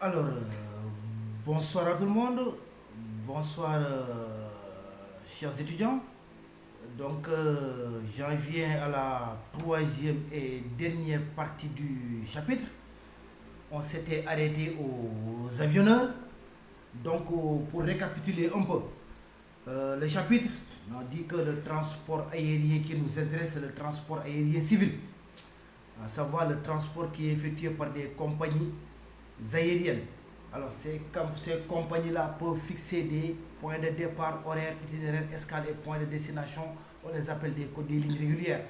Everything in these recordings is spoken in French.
Alors, bonsoir à tout le monde, bonsoir chers étudiants. Donc, j'en viens à la troisième et dernière partie du chapitre. On s'était arrêté aux avionneurs. Donc, pour récapituler un peu, le chapitre, on dit que le transport aérien qui nous intéresse, c'est le transport aérien civil, à savoir le transport qui est effectué par des compagnies aériennes. Alors, ces compagnies-là peuvent fixer des points de départ, horaires, itinéraires, escales et points de destination. On les appelle des lignes régulières.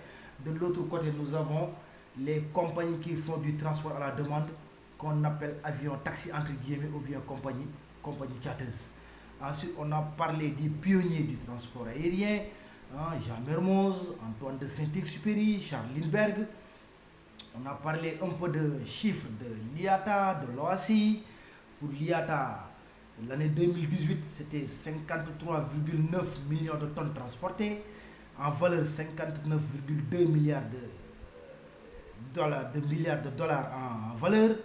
De l'autre côté, nous avons les compagnies qui font du transport à la demande, qu'on appelle avion taxi entre guillemets ou bien compagnie charteuse. Ensuite, on a parlé des pionniers du transport aérien, hein, Jean Mermoz, Antoine de Saint-Exupéry, Charles Lindbergh. On a parlé un peu de chiffres de l'IATA, de l'OACI. Pour l'IATA, l'année 2018, c'était 53,9 millions de tonnes transportées, en valeur 59,2 milliards de dollars en valeur.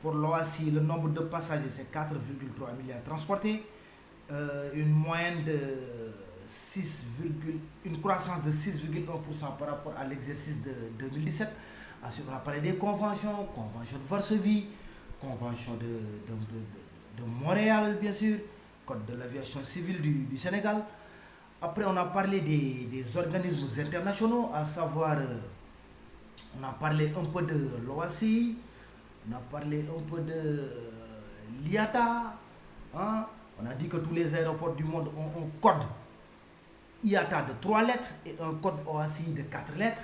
Pour l'OACI, le nombre de passagers, c'est 4,3 milliards transportés, une moyenne de 6, une croissance de 6,1% par rapport à l'exercice de 2017. Ensuite, on a parlé des conventions, convention de Varsovie, convention de Montréal, bien sûr, code de l'aviation civile du Sénégal. Après, on a parlé des organismes internationaux, à savoir, on a parlé un peu de l'OACI, on a parlé un peu de l'IATA, hein. On a dit que tous les aéroports du monde ont un code IATA de 3 lettres et un code OACI de 4 lettres.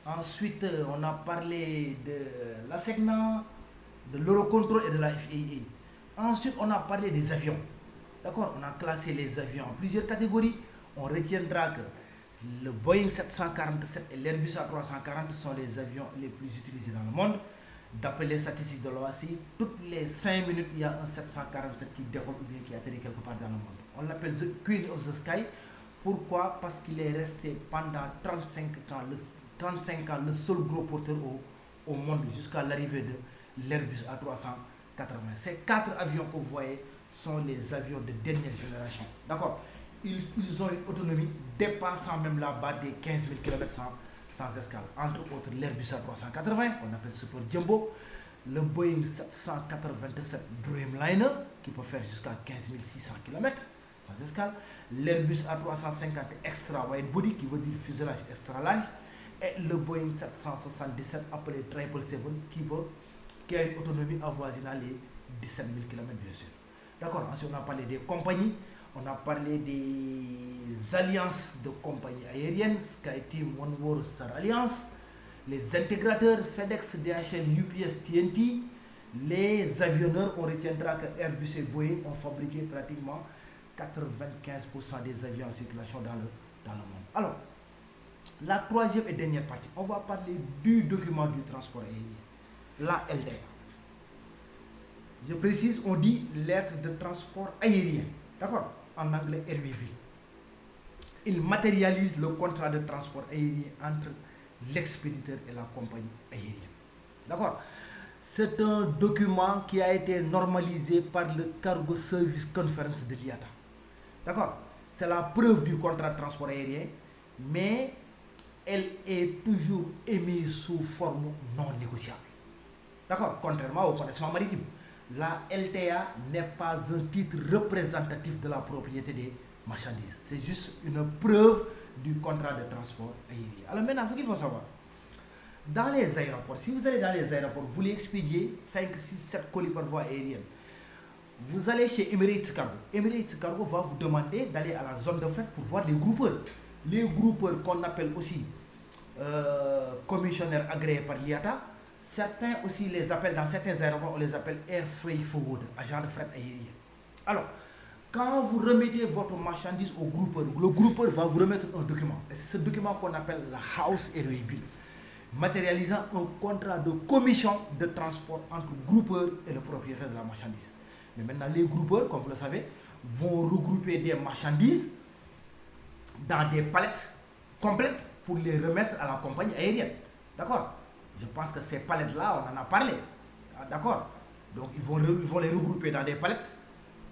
Ensuite, on a parlé de la SECNA, de l'Eurocontrol et de la FAA. Ensuite, on a parlé des avions. D'accord. On a classé les avions en plusieurs catégories. On retiendra que le Boeing 747 et l'Airbus A340 sont les avions les plus utilisés dans le monde. D'après les statistiques de l'OACI, toutes les 5 minutes, il y a un 747 qui décolle ou bien qui atterrit quelque part dans le monde. On l'appelle the Queen of the Sky. Pourquoi? Parce qu'il est resté pendant 35 ans le seul gros porteur au monde jusqu'à l'arrivée de l'Airbus A380. Ces 4 avions que vous voyez sont les avions de dernière génération. D'accord. Ils ont une autonomie dépassant même la barre des 15 000 km sans escale. Entre autres, l'Airbus A380, qu'on appelle Super Jumbo, le Boeing 787 Dreamliner, qui peut faire jusqu'à 15 600 km sans escale, l'Airbus A350 Extra Wide Body, qui veut dire fuselage extra large, et le Boeing 777 appelé 777, qui a une autonomie avoisinant les 17 000 km, bien sûr. D'accord. Ensuite, on a parlé des compagnies, on a parlé des alliances de compagnies aériennes, SkyTeam, OneWorld, Star Alliance, les intégrateurs FedEx, DHL, UPS, TNT, les avionneurs. On retiendra que Airbus et Boeing ont fabriqué pratiquement 95% des avions en circulation dans le monde. Alors, la troisième et dernière partie, on va parler du document du transport aérien, la LDA. Je précise, on dit lettre de transport aérien, d'accord, en anglais RVB. Il matérialise le contrat de transport aérien entre l'expéditeur et la compagnie aérienne. D'accord. C'est un document qui a été normalisé par le Cargo Service Conference de l'IATA. D'accord. C'est la preuve du contrat de transport aérien, mais elle est toujours émise sous forme non négociable. D'accord. Contrairement au connaissement maritime, la LTA n'est pas un titre représentatif de la propriété des marchandises. C'est juste une preuve du contrat de transport aérien. Alors maintenant, ce qu'il faut savoir, dans les aéroports, si vous allez dans les aéroports, vous voulez expédier 5, 6, 7 colis par voie aérienne, vous allez chez Emirates Cargo. Emirates Cargo va vous demander d'aller à la zone de fret pour voir les groupeurs. Les groupeurs qu'on appelle aussi commissionnaires agréés par l'IATA. Certains aussi les appellent, dans certains aéroports, on les appelle Air Freight Forward, agent de fret aérien. Alors, quand vous remettez votre marchandise au groupeur, le groupeur va vous remettre un document. Et c'est ce document qu'on appelle la House Airway Bill, matérialisant un contrat de commission de transport entre le groupeur et le propriétaire de la marchandise. Mais maintenant, les groupeurs, comme vous le savez, vont regrouper des marchandises dans des palettes complètes pour les remettre à la compagnie aérienne. D'accord. Je pense que ces palettes-là, on en a parlé. D'accord. Donc ils vont les regrouper dans des palettes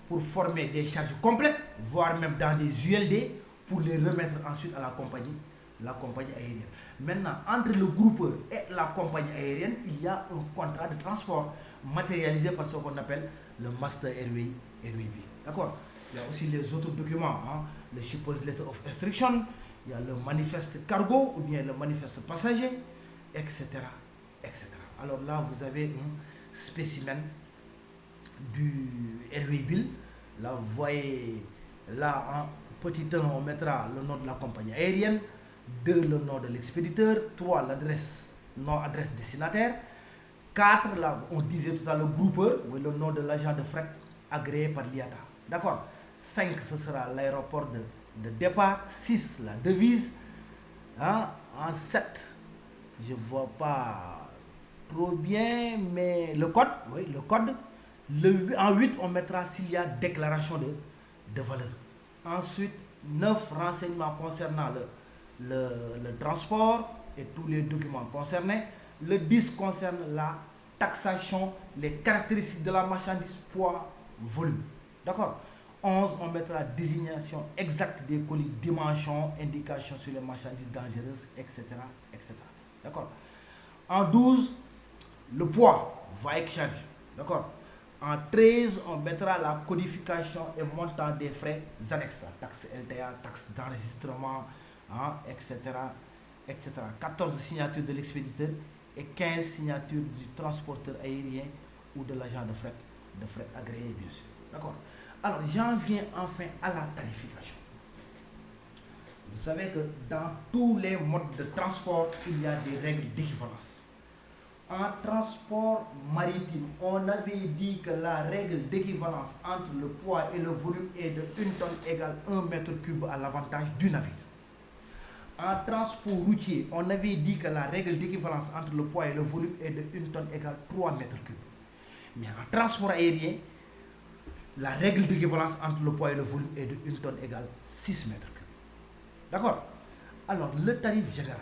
pour former des charges complètes, voire même dans des ULD, pour les remettre ensuite à la compagnie aérienne. Maintenant, entre le groupeur et la compagnie aérienne, il y a un contrat de transport matérialisé par ce qu'on appelle le Master Airway Bill. D'accord? Il y a aussi les autres documents, hein, le Shipper's Letter of Instruction, il y a le manifeste cargo ou bien le manifeste passager, etc. etc. Alors là, vous avez un spécimen du Airway Bill. Là, vous voyez, là, en petit 1, on mettra le nom de la compagnie aérienne, 2, le nom de l'expéditeur, 3, l'adresse, nom, adresse destinataire, 4, là, on disait tout à l'heure, le groupeur, oui, le nom de l'agent de fret agréé par l'IATA. D'accord? 5, ce sera l'aéroport de départ. 6, la devise. Hein? En 7, je ne vois pas trop bien, mais le code, oui, le code. En 8, on mettra s'il y a déclaration de valeur. Ensuite, 9 renseignements concernant le transport et tous les documents concernés. Le 10 concerne la taxation, les caractéristiques de la marchandise, poids, volume. D'accord? 11, on mettra désignation exacte des colis, dimension, indication sur les marchandises dangereuses, etc. etc. D'accord? En 12, le poids va être chargé. D'accord? En 13, on mettra la codification et montant des frais annexes, taxe LTA, taxe d'enregistrement, hein, etc., etc. 14 signatures de l'expéditeur et 15 signatures du transporteur aérien ou de l'agent de fret agréé, bien sûr. D'accord? Alors, j'en viens enfin à la tarification. Vous savez que dans tous les modes de transport, il y a des règles d'équivalence. En transport maritime, on avait dit que la règle d'équivalence entre le poids et le volume est de 1 tonne égale 1 mètre cube à l'avantage du navire. En transport routier, on avait dit que la règle d'équivalence entre le poids et le volume est de 1 tonne égale 3 mètres cubes. Mais en transport aérien, la règle d'équivalence entre le poids et le volume est de 1 tonne égale 6 mètres cubes. D'accord? Alors, le tarif général,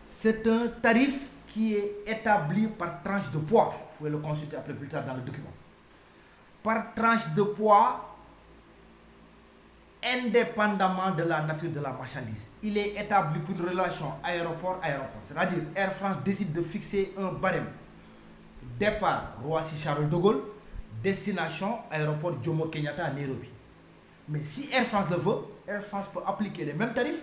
c'est un tarif qui est établi par tranche de poids. Vous pouvez le consulter après plus tard dans le document. Par tranche de poids, indépendamment de la nature de la marchandise. Il est établi pour une relation aéroport-aéroport. C'est-à-dire, Air France décide de fixer un barème. Départ, Roissy-Charles de Gaulle. Destination, aéroport Jomo Kenyatta à Nairobi. Mais si Air France le veut, Air France peut appliquer les mêmes tarifs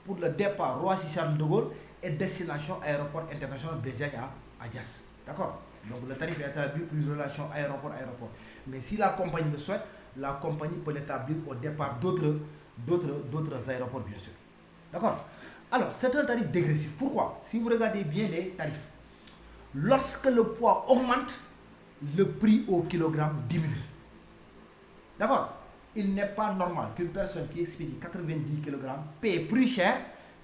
pour le départ Roissy-Charles de Gaulle et destination aéroport international Béziagne à Diass. D'accord? Donc le tarif est établi pour une relation aéroport-aéroport. Mais si la compagnie le souhaite, la compagnie peut l'établir au départ d'autres aéroports, bien sûr. D'accord? Alors, c'est un tarif dégressif. Pourquoi? Si vous regardez bien les tarifs, lorsque le poids augmente, le prix au kilogramme diminue. D'accord? Il n'est pas normal qu'une personne qui expédie 90 kg paye plus cher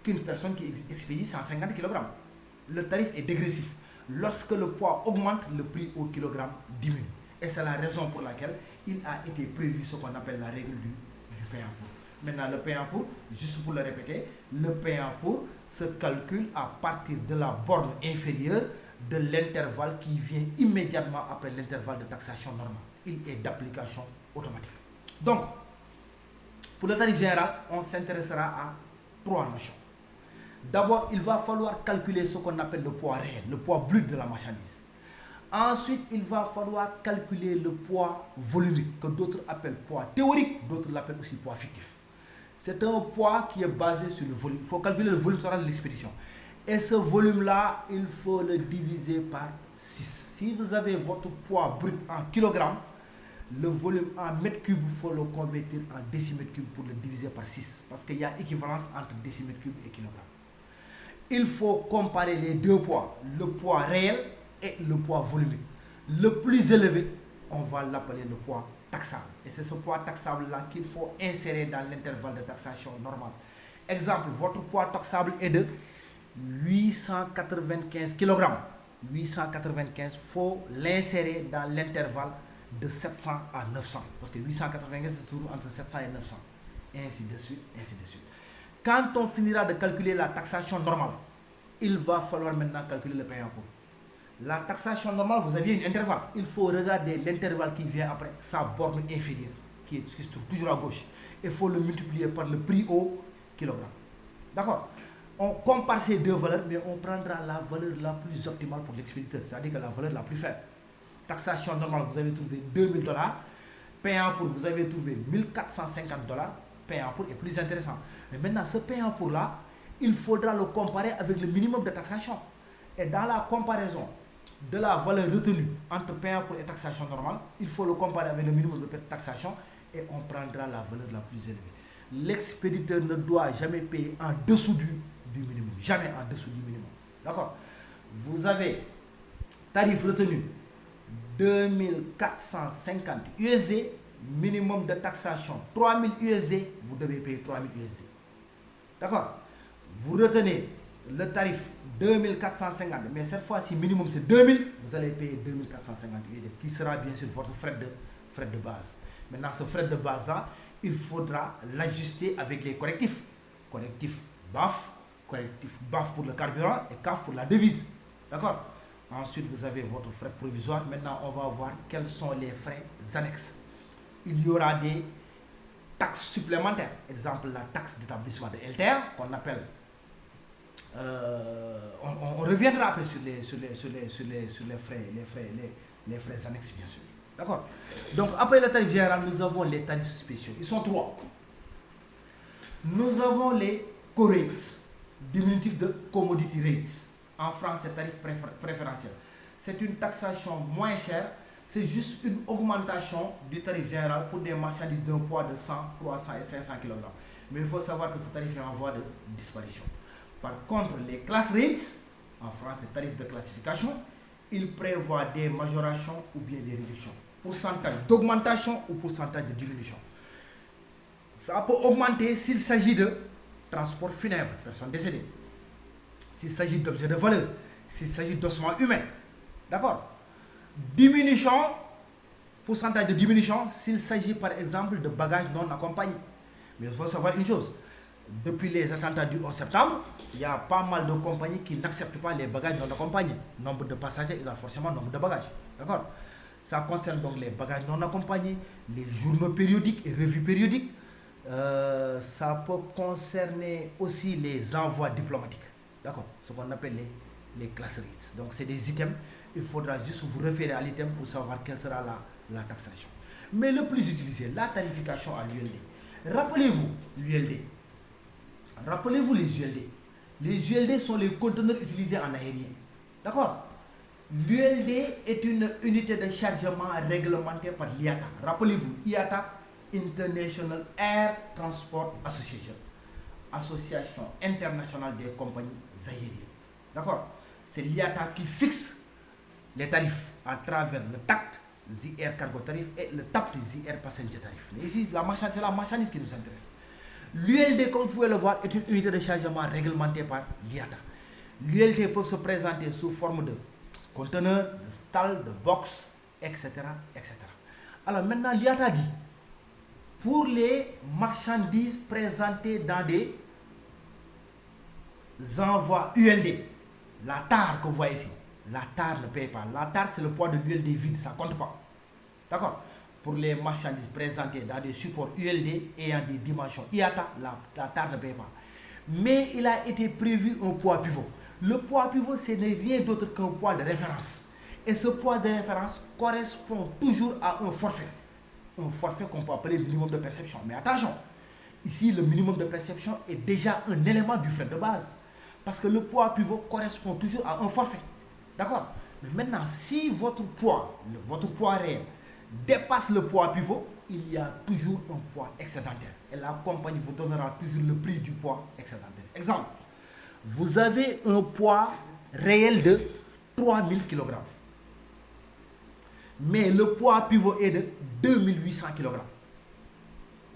qu'une personne qui expédie 150 kg. Le tarif est dégressif. Lorsque le poids augmente, le prix au kilogramme diminue. Et c'est la raison pour laquelle il a été prévu ce qu'on appelle la règle du pain en pour. Maintenant, le pain en pour, juste pour le répéter, le pain en pour se calcule à partir de la borne inférieure de l'intervalle qui vient immédiatement après l'intervalle de taxation normale. Il est d'application automatique. Donc, pour le tarif général, on s'intéressera à 3 notions. D'abord, il va falloir calculer ce qu'on appelle le poids réel, le poids brut de la marchandise. Ensuite, il va falloir calculer le poids volumique, que d'autres appellent poids théorique, d'autres l'appellent aussi poids fictif. C'est un poids qui est basé sur le volume. Il faut calculer le volume total de l'expédition. Et ce volume-là, il faut le diviser par 6. Si vous avez votre poids brut en kilogrammes, le volume en mètres cubes, il faut le convertir en décimètres cubes pour le diviser par 6. Parce qu'il y a équivalence entre décimètres cubes et kilogrammes. Il faut comparer les deux poids, le poids réel et le poids volumique. Le plus élevé, on va l'appeler le poids taxable. Et c'est ce poids taxable-là qu'il faut insérer dans l'intervalle de taxation normale. Exemple, votre poids taxable est de 895 kg. 895, il faut l'insérer dans l'intervalle de 700 à 900. Parce que 895 se trouve entre 700 et 900. Et ainsi de suite, ainsi de suite. Quand on finira de calculer la taxation normale, il va falloir maintenant calculer le pain en pour. La taxation normale, vous aviez un intervalle. Il faut regarder l'intervalle qui vient après, sa borne inférieure, qui se trouve toujours à gauche. Il faut le multiplier par le prix au kilogramme. D'accord? On compare ces deux valeurs, mais on prendra la valeur la plus optimale pour l'expéditeur, c'est-à-dire que la valeur la plus faible. Taxation normale, vous avez trouvé $2000. Payant pour, vous avez trouvé $1450. Payant pour est plus intéressant. Mais maintenant, ce payant pour là, il faudra le comparer avec le minimum de taxation. Et dans la comparaison de la valeur retenue entre payant pour et taxation normale, il faut le comparer avec le minimum de taxation et on prendra la valeur la plus élevée. L'expéditeur ne doit jamais payer en dessous du minimum. Jamais en dessous du minimum. D'accord? Vous avez tarif retenu 2450 USD, minimum de taxation 3000 USD, vous devez payer 3000 USD. D'accord? Vous retenez le tarif 2450, mais cette fois-ci, minimum c'est 2000, vous allez payer 2450 USD, qui sera bien sûr votre frais de base. Maintenant, ce frais de base-là, il faudra l'ajuster avec les correctifs. Correctif BAF pour le carburant et CAF pour la devise. D'accord? Ensuite, vous avez votre frais provisoire. Maintenant, on va voir quels sont les frais annexes. Il y aura des taxes supplémentaires. Exemple, la taxe d'établissement de LTR, qu'on appelle... on reviendra après sur les frais annexes, bien sûr. D'accord? Donc, après le tarif général, nous avons les tarifs spéciaux. Ils sont trois. Nous avons les co-rates, diminutif de commodity rates. En France, c'est tarif préférentiel. C'est une taxation moins chère. C'est juste une augmentation du tarif général pour des marchandises d'un poids de 100, 300 et 500 kg. Mais il faut savoir que ce tarif est en voie de disparition. Par contre, les class rates, en France, c'est tarif de classification, ils prévoient des majorations ou bien des réductions. Pourcentage d'augmentation ou pourcentage de diminution. Ça peut augmenter s'il s'agit de transport funèbre, personne décédée. S'il s'agit d'objets de valeur, s'il s'agit d'ossements humains. D'accord? Diminution, pourcentage de diminution, s'il s'agit par exemple de bagages non accompagnés. Mais il faut savoir une chose. Depuis les attentats du 11 septembre, il y a pas mal de compagnies qui n'acceptent pas les bagages non accompagnés. Nombre de passagers égale forcément nombre de bagages. D'accord? Ça concerne donc les bagages non accompagnés, les journaux périodiques et revues périodiques. Ça peut concerner aussi les envois diplomatiques. D'accord? Ce qu'on appelle les class rates. Donc c'est des items. Il faudra juste vous référer à l'item pour savoir quelle sera la taxation. Mais le plus utilisé, la tarification à l'ULD. Rappelez-vous l'ULD. Rappelez-vous les ULD. Les ULD sont les conteneurs utilisés en aérien. D'accord? L'ULD est une unité de chargement réglementée par l'IATA. Rappelez-vous, IATA, International Air Transport Association. Association internationale des compagnies aériennes. D'accord? C'est l'IATA qui fixe les tarifs à travers le TACT, The Air Cargo Tarif, et le TAPT, The Air Passenger Tarif. Mais ici, c'est la marchandise qui nous intéresse. L'ULD, comme vous pouvez le voir, est une unité de chargement réglementée par l'IATA. L'ULD peut se présenter sous forme de conteneur, de stalles, de box, etc., etc. Alors maintenant, l'IATA dit, pour les marchandises présentées dans des envois ULD, la tare que vous voyez ici, la tare ne paye pas. La tare, c'est le poids de l'ULD vide, ça ne compte pas. D'accord? Pour les marchandises présentées dans des supports ULD ayant des dimensions IATA, la tare ne paye pas. Mais il a été prévu un poids pivot. Le poids pivot, ce n'est rien d'autre qu'un poids de référence. Et ce poids de référence correspond toujours à un forfait. Un forfait qu'on peut appeler minimum de perception. Mais attention, ici, le minimum de perception est déjà un élément du frais de base. Parce que le poids pivot correspond toujours à un forfait. D'accord? Mais maintenant, si votre poids réel dépasse le poids pivot, il y a toujours un poids excédentaire. Et la compagnie vous donnera toujours le prix du poids excédentaire. Exemple, vous avez un poids réel de 3000 kg. Mais le poids pivot est de 2800 kg.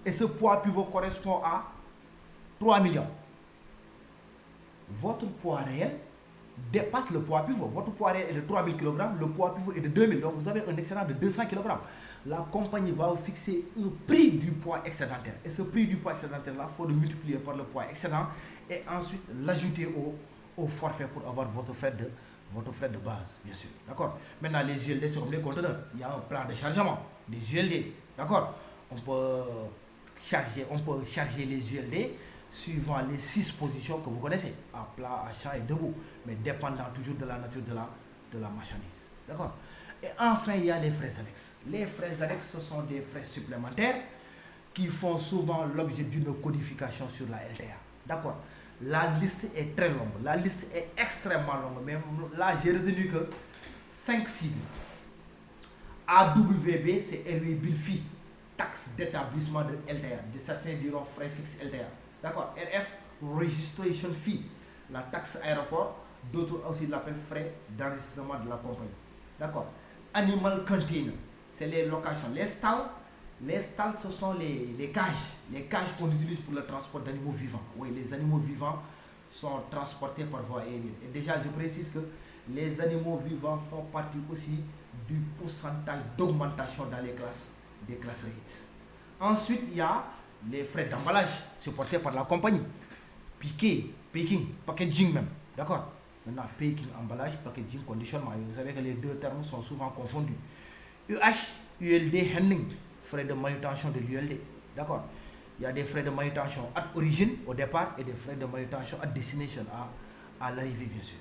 Et ce poids pivot correspond à 3 millions. Votre poids réel dépasse le poids pivot. Votre poids réel est de 3000 kg, le poids pivot est de 2000. Donc vous avez un excédent de 200 kg. La compagnie va vous fixer un prix du poids excédentaire. Et ce prix du poids excédentaire-là, il faut le multiplier par le poids excédent et ensuite l'ajouter au forfait pour avoir votre frais votre frais de base, bien sûr. D'accord. Maintenant, les ULD, c'est comme les conteneurs. Il y a un plan de chargement des ULD. D'accord. On peut charger les ULD suivant les 6 positions que vous connaissez, à plat, à champ et debout, mais dépendant toujours de la nature de la marchandise. D'accord. Et enfin, il y a les frais annexes. Les frais annexes, ce sont des frais supplémentaires qui font souvent l'objet d'une codification sur la LTA. D'accord. La liste est très longue, la liste est extrêmement longue, mais là j'ai retenu que 5 cibles. AWB, c'est Airway Bill Fee, taxe d'établissement de LTA, certains diront frais fixes LTA. D'accord. RF, Registration Fee, la taxe aéroport, d'autres aussi l'appellent frais d'enregistrement de la compagnie. D'accord. Animal Container, c'est les locations, les stalls. Les stalls, ce sont les cages qu'on utilise pour le transport d'animaux vivants. Oui, les animaux vivants sont transportés par voie aérienne. Et déjà, je précise que les animaux vivants font partie aussi du pourcentage d'augmentation dans des classes rates. Ensuite, il y a les frais d'emballage supportés par la compagnie. Picking, packaging même. D'accord. Maintenant, picking, emballage, packaging, conditionnement. Vous savez que les deux termes sont souvent confondus. ULD handling, frais de manutention de l'ULD. D'accord. Il y a des frais de manutention à origine, au départ, et des frais de manutention à destination, à l'arrivée, bien sûr.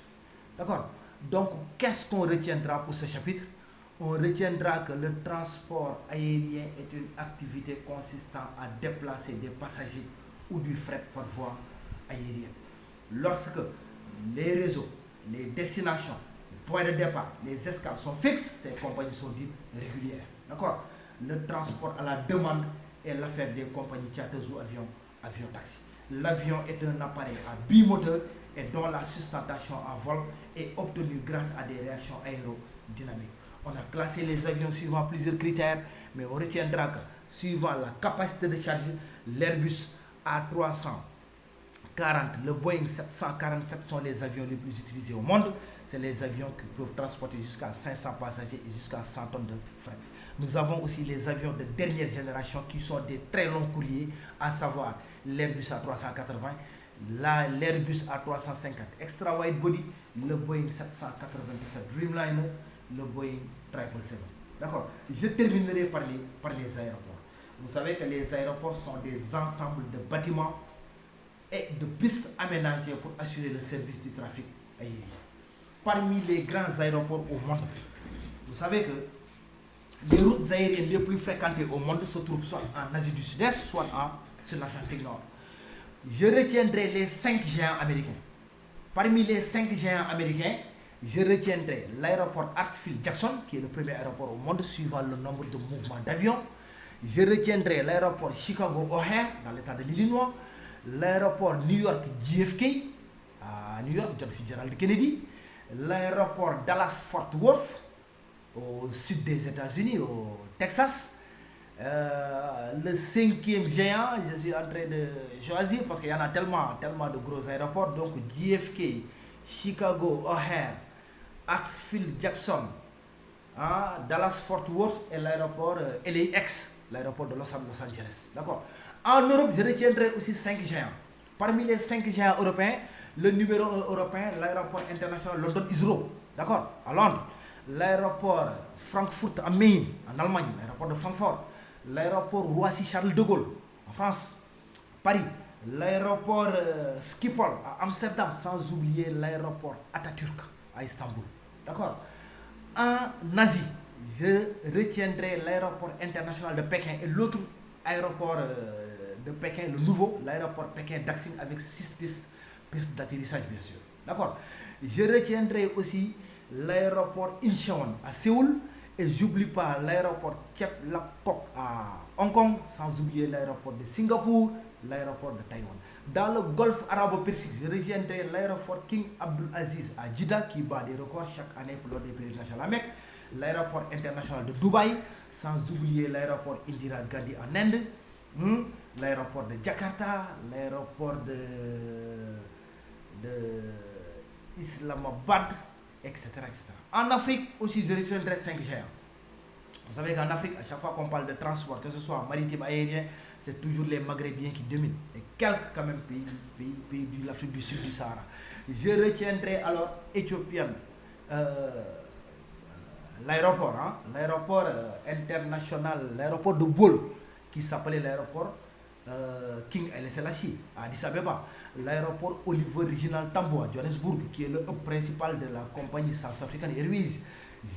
D'accord. Donc, qu'est-ce qu'on retiendra pour ce chapitre? On retiendra que le transport aérien est une activité consistant à déplacer des passagers ou du fret par voie aérienne. Lorsque les réseaux, les destinations, les points de départ, les escales sont fixes, ces compagnies sont dites régulières. D'accord. Le transport à la demande est l'affaire des compagnies charters ou avions taxi. L'avion est un appareil à bimoteur et dont la sustentation en vol est obtenue grâce à des réactions aérodynamiques. On a classé les avions suivant plusieurs critères, mais on retiendra que suivant la capacité de charge, l'Airbus A340, le Boeing 747 sont les avions les plus utilisés au monde. C'est les avions qui peuvent transporter jusqu'à 500 passagers et jusqu'à 100 tonnes de fret. Nous avons aussi les avions de dernière génération qui sont des très longs courriers, à savoir l'Airbus A380, l'Airbus A350 Extra Wide Body, le Boeing 797 Dreamliner, le Boeing 777. D'accord. Je terminerai par les aéroports. Vous savez que les aéroports sont des ensembles de bâtiments et de pistes aménagées pour assurer le service du trafic aérien. Parmi les grands aéroports au monde, vous savez que les routes aériennes les plus fréquentées au monde se trouvent soit en Asie du Sud-Est, soit sur l'Atlantique Nord. Je retiendrai les 5 géants américains. Parmi les 5 géants américains, je retiendrai l'aéroport Hartsfield-Jackson, qui est le premier aéroport au monde suivant le nombre de mouvements d'avions. Je retiendrai l'aéroport Chicago-O'Hare, dans l'état de l'Illinois, l'aéroport New York JFK, à New York, John Fitzgerald Kennedy, l'aéroport Dallas-Fort Worth, au sud des États-Unis, au Texas. Le 5e géant, je suis en train de choisir parce qu'il y en a tellement de gros aéroports. Donc JFK, Chicago, O'Hare, Hartsfield-Jackson, Dallas-Fort Worth et l'aéroport LAX, l'aéroport de Los Angeles. D'accord. En Europe, je retiendrai aussi 5 géants. Parmi les 5 géants européens, le numéro 1 européen, l'aéroport international London Heathrow, d'accord, à Londres. L'aéroport Frankfurt am Main, en Allemagne, l'aéroport de Francfort. L'aéroport Roissy-Charles de Gaulle, en France. Paris. L'aéroport Schiphol, à Amsterdam, sans oublier l'aéroport Atatürk, à Istanbul. D'accord. En Asie, je retiendrai l'aéroport international de Pékin et l'autre aéroport de Pékin, le nouveau, l'aéroport Pékin-Daxing avec 6 pistes d'atterrissage, bien sûr. D'accord. Je retiendrai aussi l'aéroport Incheon à Séoul et j'oublie pas l'aéroport Chep Lap Kok à Hong Kong, sans oublier l'aéroport de Singapour, l'aéroport de Taïwan. Dans le golfe arabo-persique, je retiendrai l'aéroport King Abdul Aziz à Jeddah qui bat des records chaque année pour l'ordre des pérégrinations à la Mecque, l'aéroport international de Dubaï, sans oublier l'aéroport Indira Gandhi en Inde, l'aéroport de Jakarta, l'aéroport de Islamabad, etc., etc. En Afrique aussi, je retiendrai 5 géants. Vous savez qu'en Afrique, à chaque fois qu'on parle de transport, que ce soit maritime, aérien, c'est toujours les Maghrébiens qui dominent. Et quelques quand même pays de l'Afrique du Sud, du Sahara. Je retiendrai alors Ethiopian l'aéroport, hein, l'aéroport international, l'aéroport de Bole, qui s'appelait l'aéroport King Haile Selassie à Addis Abeba, l'aéroport Oliver Reginald Tambo à Johannesburg, qui est le hub principal de la compagnie South African Airways.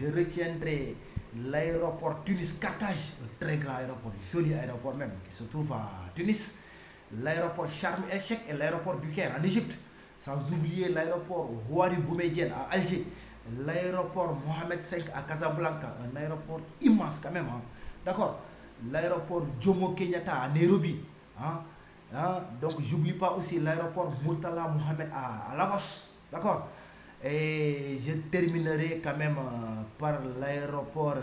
Je retiendrai l'aéroport Tunis-Carthage, un très grand aéroport, joli aéroport même, qui se trouve à Tunis, l'aéroport Sharm el-Sheikh et l'aéroport du Caire en Égypte, sans oublier l'aéroport Houari Boumediene à Alger, l'aéroport Mohamed V à Casablanca, un aéroport immense quand même, hein. D'accord. L'aéroport Jomo Kenyatta à Nairobi, hein. Hein? Donc j'oublie pas aussi l'aéroport Murtala Mohamed à Lagos, d'accord. Et je terminerai quand même par l'aéroport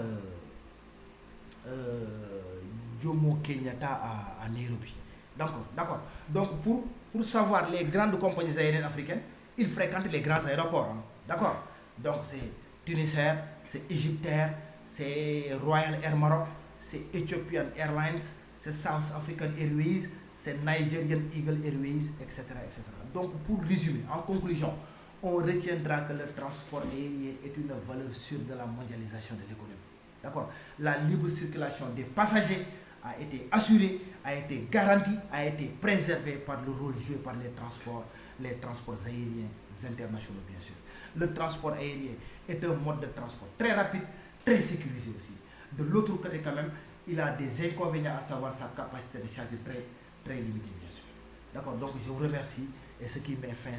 Jomo Kenyatta à Nairobi. D'accord. Donc pour savoir les grandes compagnies aériennes africaines, ils fréquentent les grands aéroports, hein. D'accord. Donc c'est Tunisair, c'est Egyptair, c'est Royal Air Maroc, c'est Ethiopian Airlines, c'est South African Airways, c'est Nigerian Eagle Airways, etc., etc. Donc pour résumer, en conclusion, on retiendra que le transport aérien est une valeur sûre de la mondialisation de l'économie. D'accord. La libre circulation des passagers a été assurée, a été garantie, a été préservée par le rôle joué par les transports aériens internationaux, bien sûr. Le transport aérien est un mode de transport très rapide, très sécurisé aussi. De l'autre côté, quand même, il a des inconvénients, à savoir sa capacité de charge très, très limitée, bien sûr. D'accord. Donc je vous remercie, et ce qui met fin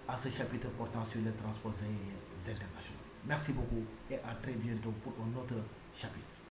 à ce chapitre portant sur les transports aériens internationaux. Merci beaucoup et à très bientôt pour un autre chapitre.